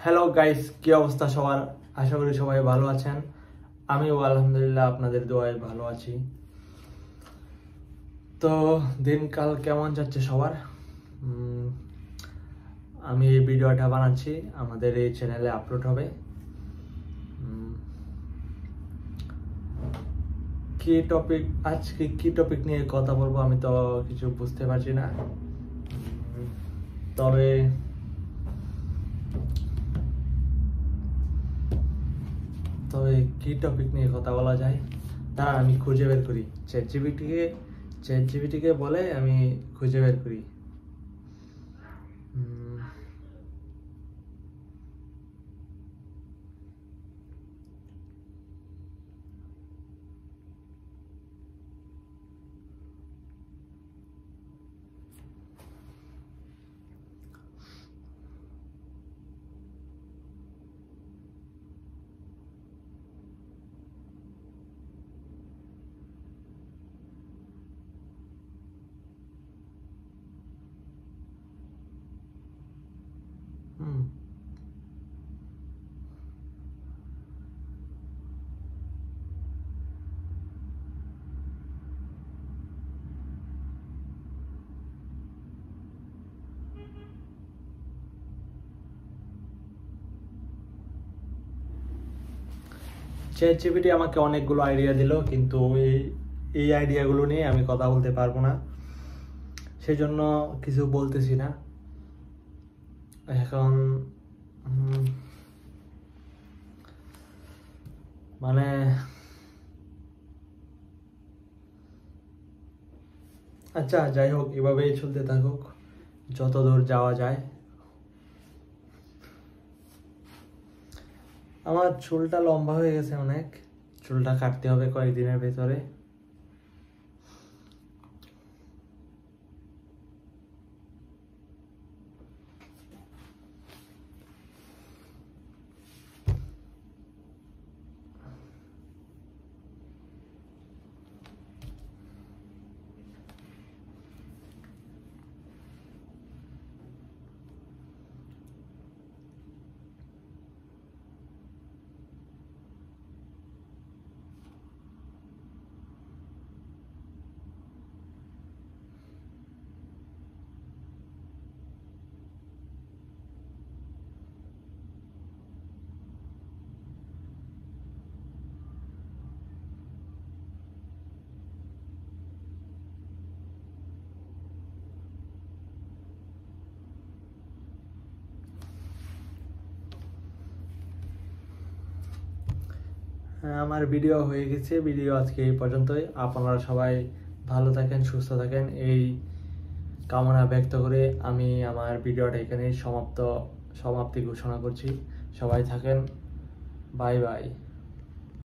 Hello guys, কি অবস্থা সবার? আশা করি সবাই ভালো আছেন। আমিও আলহামদুলিল্লাহ আপনাদের দোয়ায় ভালো আছি। তো দিনকাল কেমন যাচ্ছে সবার? আমি এই ভিডিওটা বানাচ্ছি, আমাদের এই চ্যানেলে আপলোড হবে। আজকে কি টপিক নিয়ে কথা বলবো আমি তো কিছু বুঝতে পারছি না। তবে কি টপিক নিয়ে কথা বলা যায় তা আমি খুঁজে বের করি। চ্যাট জিপিটিকে বলে আমি খুঁজে বের করি। চ্যাট জিপিটি আমাকে অনেকগুলো আইডিয়া দিল, কিন্তু এই আইডিয়াগুলো নিয়ে আমি কথা বলতে পারবো না, সেই জন্য কিছু বলতেছি না এখন। মানে আচ্ছা, যাই হোক, এভাবেই চলতে থাকুক যত দূর যাওয়া যায়। আমার চুলটা লম্বা হয়ে গেছে অনেক, চুলটা কাটতে হবে কয়েকদিনের ভেতরে। আমার ভিডিও হয়ে গেছে, ভিডিও আজকে এই পর্যন্তই। আপনারা সবাই ভালো থাকেন, সুস্থ থাকেন, এই কামনা ব্যক্ত করে আমি আমার ভিডিওটা এখানেই সমাপ্তি ঘোষণা করছি। সবাই থাকেন, বাই বাই।